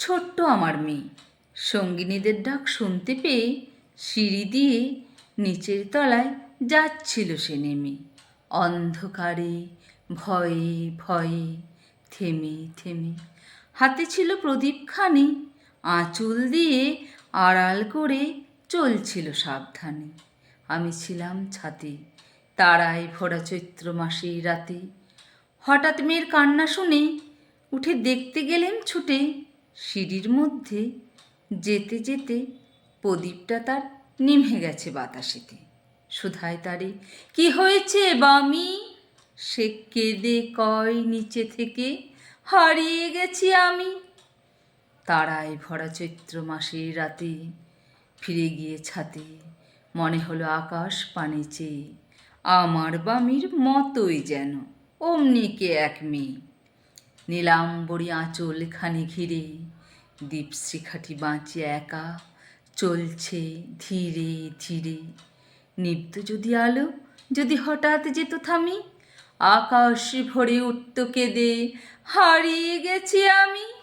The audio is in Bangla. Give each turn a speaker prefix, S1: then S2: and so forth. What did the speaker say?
S1: ছোট্ট আমার মেয়ে সঙ্গিনীদের ডাক শুনতে পেয়ে সিঁড়ি দিয়ে নিচের তলায় যাচ্ছিল সে নেমে। অন্ধকারে ভয়ে ভয়ে থেমে থেমে হাতে ছিল প্রদীপখানি, আঁচল দিয়ে আড়াল করে চলছিল সাবধানে। আমি ছিলাম ছাতে, তারায় ভরা চৈত্র মাসের রাতে। হঠাৎ মেয়ের কান্না শুনে উঠে দেখতে গেলেন ছুটে। সিঁড়ির মধ্যে যেতে যেতে প্রদীপটা তার নিভে গেছে বাতাসেতে। সুধায় তারে, কি হয়েছে বামি? সে কেঁদে কয় নিচে থেকে, হারিয়ে গেছি আমি। তারায় ভরা চৈত্র মাসের রাতে ফিরে গিয়ে ছাতে মনে হলো আকাশ পানে চেয়ে আমার বামির মতোই যেন অমনিকে এক মেয়ে। নীলাম্বরী আঁচলখানি ঘিরে দীপশিখাটি বাঁচিয়ে একা চলছে ধীরে ধীরে। নিভত যদি আলো, যদি হঠাৎ যেত থামি, আকাশ ভরে উঠত কেঁদে, হারিয়ে গেছি আমি।